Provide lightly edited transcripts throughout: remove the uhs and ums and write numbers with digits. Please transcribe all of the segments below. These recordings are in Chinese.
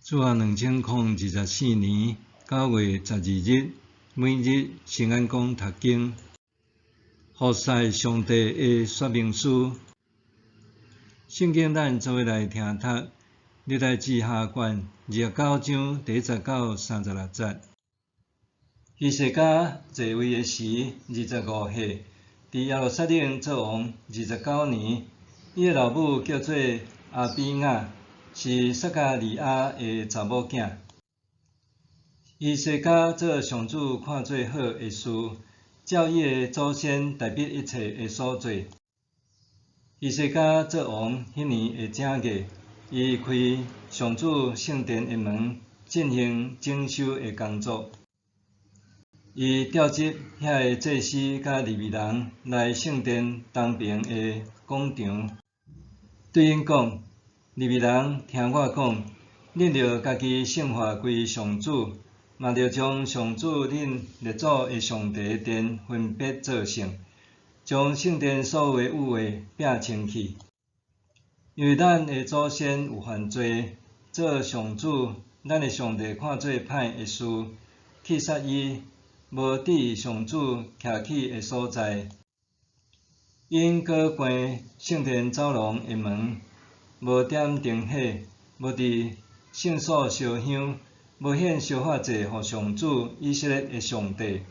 主后2024年9月12日，每日圣安宫读经，服侍上帝的说明书。圣经咱做伙来听读，历代志下卷29章第19、36节。希西家在位的时25岁，伫耶路撒冷做王29年。伊的老母叫做阿比雅，是撒加利亚的查某囝。希西家做上主看做好的事，照伊的祖先代笔一切的所做。希西家做王迄年的正月，伊开上主圣殿的门，进行整修的工作。伊调集遐个祭司甲利未人来圣殿东边的广场，对因讲：利未人听我讲，恁着家己圣化归上主，嘛着将上主恁列祖的上帝殿分别做圣，将圣殿所有的污秽摒清去。因为咱的祖先有犯罪，做上主咱的上帝看做歹的事，去杀伊。无伫上主徛起的所在，因过关圣殿走廊的门，无点灯火，无伫圣所烧香，无献烧法祭予上主以色列的上帝。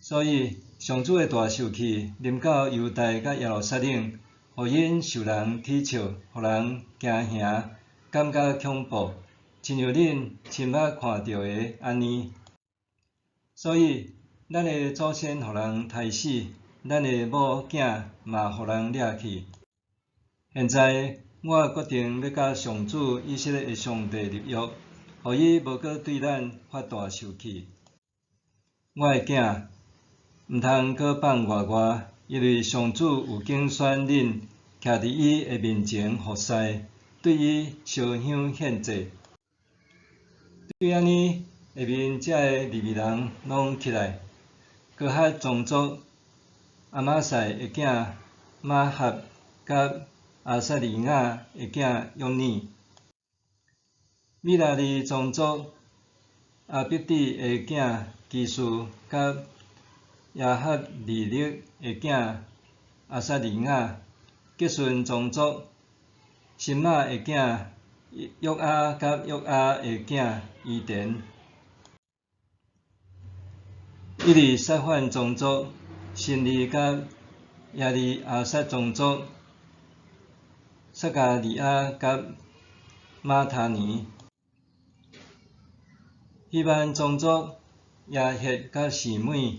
所以上主的大受气临到犹大甲耶路撒冷，予因受人讥笑，予人惊吓，感觉恐怖，亲像恁亲目看到的安尼。所以，咱的祖先予人杀死，咱的某囝嘛予人掠去。现在，我决定要甲上主以色列的上帝立约，予伊无搁对咱发大受气。我的囝，毋通搁放外，因为上主有拣选恁，徛伫伊的面前服侍，对伊烧香献祭。对安尼。下面遮个利未人拢起来，哥哈宗族阿玛赛的囝马哈甲阿撒利亚的囝约尼，米拉利宗族阿必底的囝基士甲亚哈利勒的囝阿撒利亚，吉顺宗族辛玛的囝约阿甲约阿的囝伊田。伊利撒反宗族辛利甲亚利阿撒宗族撒加利亚甲马他尼，希曼宗族亚歇甲示每，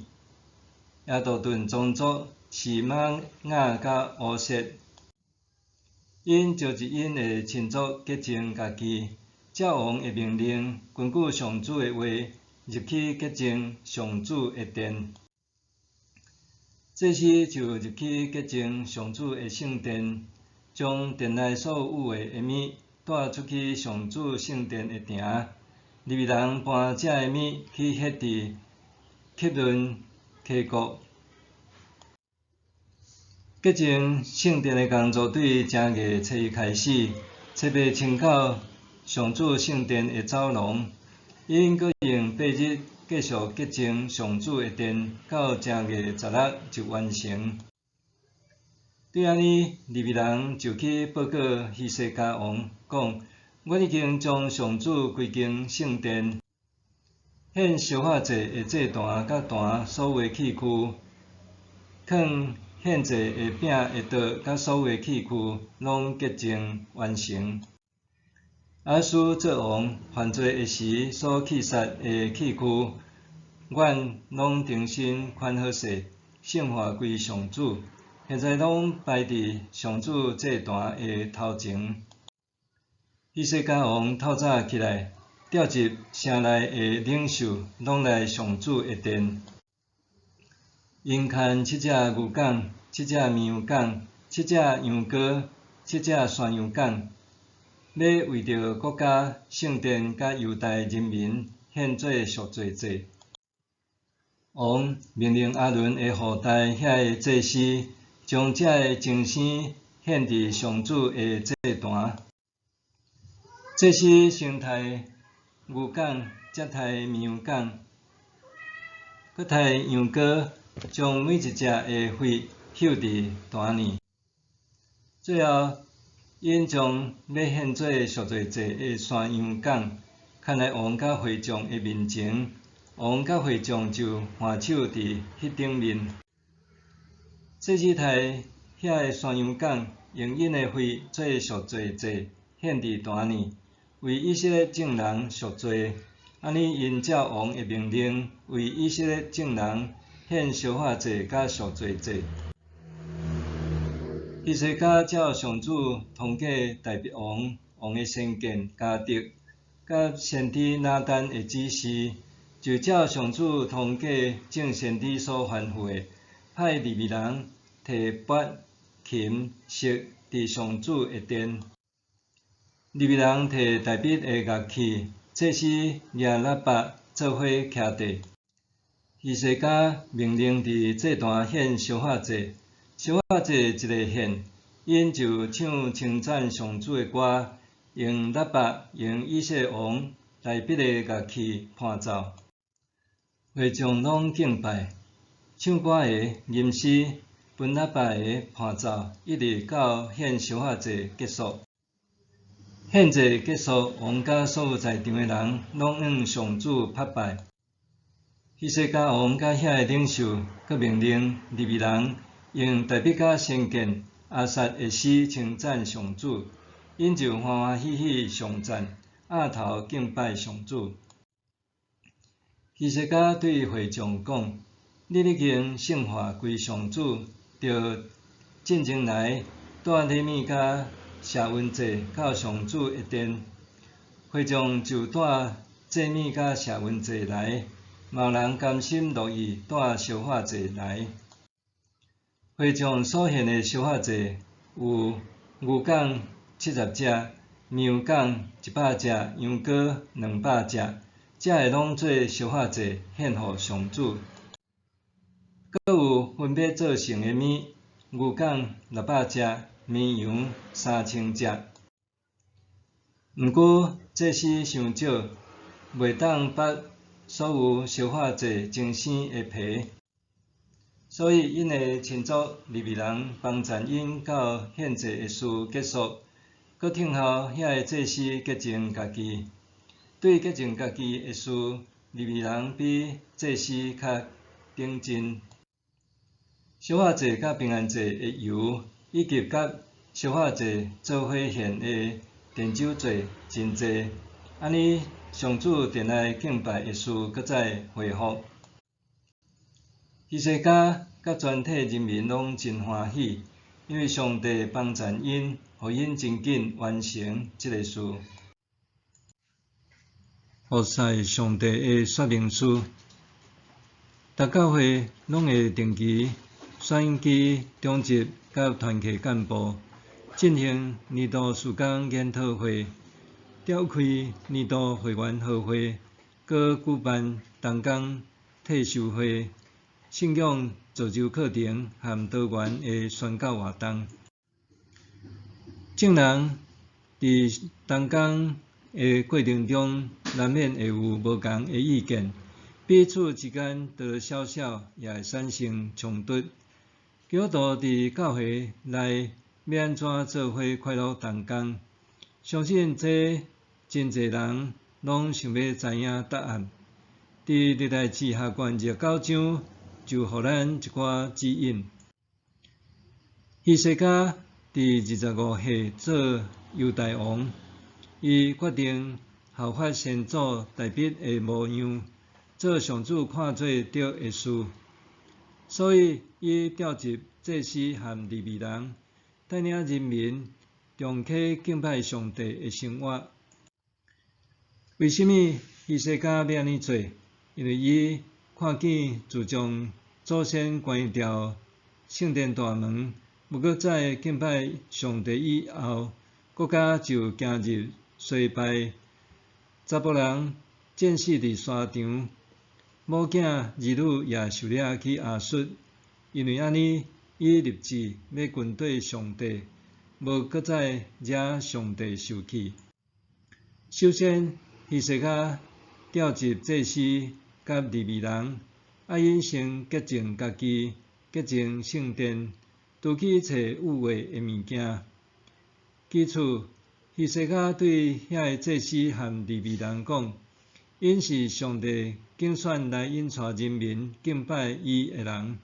亚杜顿宗族示玛雅甲乌瑟。因招集因的亲族洁净家己，照王的命令，根据上主的话。入去洁净上主的殿，这时就入去洁净上主的圣殿，将殿内所有污秽的物带出去上主圣殿的埕。利未人搬这个物去迄伫汲伦溪谷。洁净圣殿的工作对正月初一开始，初八清到上主圣殿的走廊。因搁用8日继续洁净上主的殿，到正月16就完成。对安尼，利未人就去报告希西家王，讲：我已经将上主规间圣殿、献烧法祭的祭坛甲坛所有的器具，放献祭的饼的桌甲所有的器具，拢洁净完成。亚述做王犯罪的时所弃杀的器具，阮拢重新宽好势，圣化归上主。现在拢摆伫上主祭坛的头前。希西家王透早起来，调集城内的领袖，拢来上主的殿。因牵7只牛犅、7只绵羊犅、7只羊羔、7只山羊犅。要为着国家、圣殿甲犹大人民献做赎罪祭。王命令阿伦的后代遐个祭司，将这个精生献伫上主的祭坛。这是先刣牛犅，再刣绵羊犅，搁刣羊羔，将每一只的血嗅伫坛里。最后，因将要献做赎罪祭的山羊犅，牵来王甲会众的面前，王甲会众就换手伫迄顶面。祭司刣遐个山羊犅，用因的血做赎罪祭，献伫坛里，为以色列众人赎罪。安尼，因照王的命令，为以色列众人献烧化祭甲赎罪祭。以西家照上主通过大鼻王的先见迦得，甲先知拿单的指示，就照上主通过众先知所吩咐的，派利未人摕钹、琴、瑟伫上主的殿。利未人摕大鼻的乐器，祭司亚喇叭做伙徛地。以西家命令伫祭坛献烧化祭。烧化祭一个献，因就唱称赞上主的歌，用喇叭，用以色列王大鼻的乐器伴奏。会众拢敬拜，唱歌的、吟诗、分喇叭的伴奏，一直到献烧化祭结束。献祭结束，王甲所有在场的人拢向上主拍拜。以西家王甲遐个领袖，佮命令利未人用大鼻甲先见亚萨的诗称赞上主，因就欢欢喜喜上赞，压头敬拜上主。以西家对会众讲：你已经圣化归上主，就进前来带礼物甲谢恩祭到上主的殿。会众就带祭物甲谢恩祭来，嘛有人甘心乐意带烧化祭来。会众所献的烧化祭有牛犅70只、绵羊犅100只、羊羔200只，这个拢做烧化祭献予上主。阁有分别做成的物，牛犅600只、绵羊3000只。毋过这是伤少，袂当剥所有烧化祭精生的皮。所以，因的亲族利未人帮赞因到献祭的事结束，搁听候遐个祭司洁净家己。对洁净家己的事，利未人比祭司较顶真。烧化祭甲平安祭的油，以及甲烧化祭做伙献的奠酒罪真济，安尼上主殿内敬拜的事搁再恢复。以西家甲全体人民拢真欢喜，因为上帝帮赞因，互因真紧完成这个事。服侍上帝的说明书，各教会拢会定期选举中级甲团契干部，进行年度事工研讨会，召开年度会员好会，搁举办同工退休会。信仰造就课程和多元的宣教活动，众人伫同工的过程中，难免会有无共的意见，彼此之间多少少也会产生冲突。基督徒伫教会内要安怎做伙快乐同工？相信这真侪人拢想要知影答案。伫历代志下卷19章。就互咱一寡指引。以西家伫25岁做犹大王，伊决定效法先祖大鼻的模样，做上主看做对的事。所以，伊调集祭司和利未人，带领人民重启敬拜上帝的生活。为什么以西家要安尼做？因为伊看见自从祖先关掉圣殿大门，不过再敬拜上帝以后，国家就行入衰败。查甫人战死伫山场，某囝儿女也受掠去亚述。因为安尼，伊立志要军队上帝，无搁再惹上帝生气。首先，希西家调集祭司甲利未人，因先洁净家己，洁净圣殿，除去找污秽的物件。其次，希西家对遐祭司和利未人讲，因是上帝竞选来引带人民敬拜伊的人。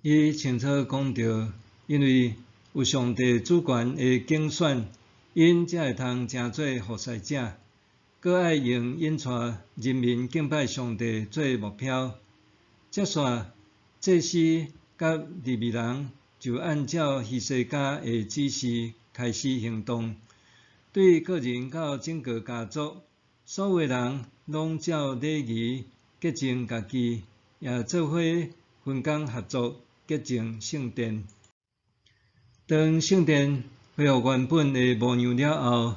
伊清楚讲到，因为有上帝主权的竞选，因才会通成做服侍者，搁爱用引带人民敬拜上帝做目标。接续，祭司甲利未人就按照希西家的指示开始行动，对个人到整个家族，所有人拢照礼仪洁净家己，也做伙分工合作洁净圣殿。当圣殿恢复原本的模样了后，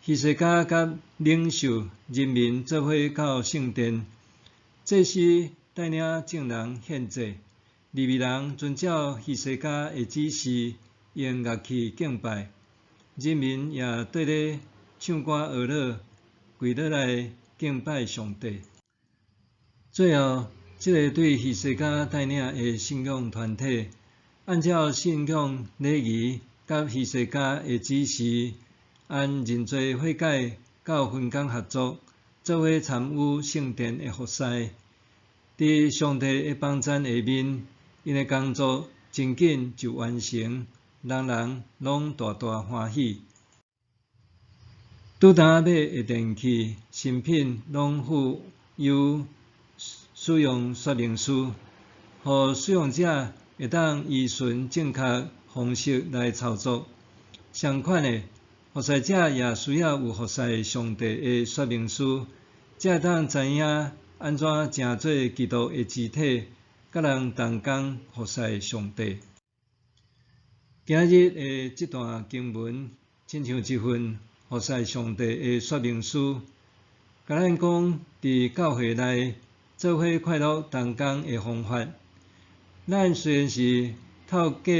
希西家甲领袖人民做伙到圣殿，祭司带领众人献祭，利未人遵照希西家的指示用乐器敬拜，人民也缀咧唱歌学乐，跪落来敬拜上帝。最后，这个对希西家带领的信仰团体，按照信仰礼仪甲希西家的指示，按人罪悔改到分工合作，做伙参与圣殿的服侍。伫上帝的帮助下面，因的工作真紧就完成，人人拢大大欢喜。拄单买的电器、新品拢附有使用说明书，互使用者会当依循正确方式来操作。相款的，服侍者也需要有服侍上帝的说明书，才会当知影安怎成做基督的肢体，甲人同工服侍上帝。今日的这段经文，亲像一份服侍上帝的说明书，甲咱讲伫教会内做伙快乐同工的方法。咱虽然是透过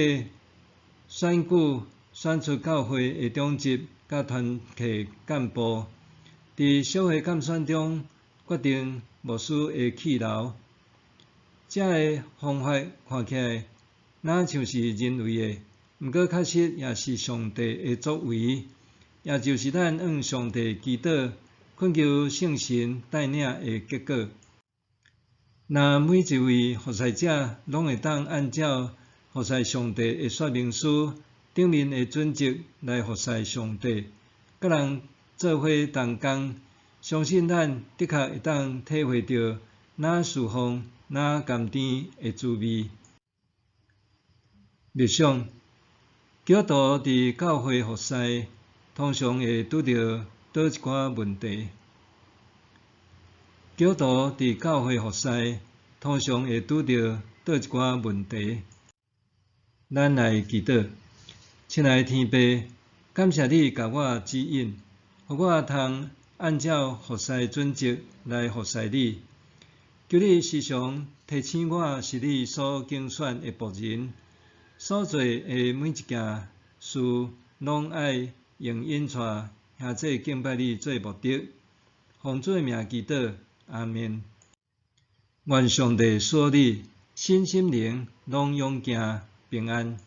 选举选出教会的长执甲团契干部，伫社会监选中决定牧师的去留。这个方法看起来哪像是人为的，毋过确实也是上帝的作为，也就是咱向上帝祈祷、恳求圣神带领的结果。若每一位服侍者拢会当按照服侍上帝的说明书顶面的准则来服侍上帝，甲人做伙同工，相信咱的确会当体会到哪侍奉、哪甘甜的滋味。默想，基督徒伫教会服侍，通常会拄到倒一寡问题？基督徒伫教会服侍，通常会拄到倒一寡问题？咱来祈祷，亲爱的天父，感谢你甲我指引，互我通按照服侍准则来服侍你。求你时常提醒我是你所拣选的仆人，所做的每一件事，拢爱用引带兄弟敬拜你做目的。奉主的名祈祷，阿们。愿上帝赐你身心灵拢勇健平安。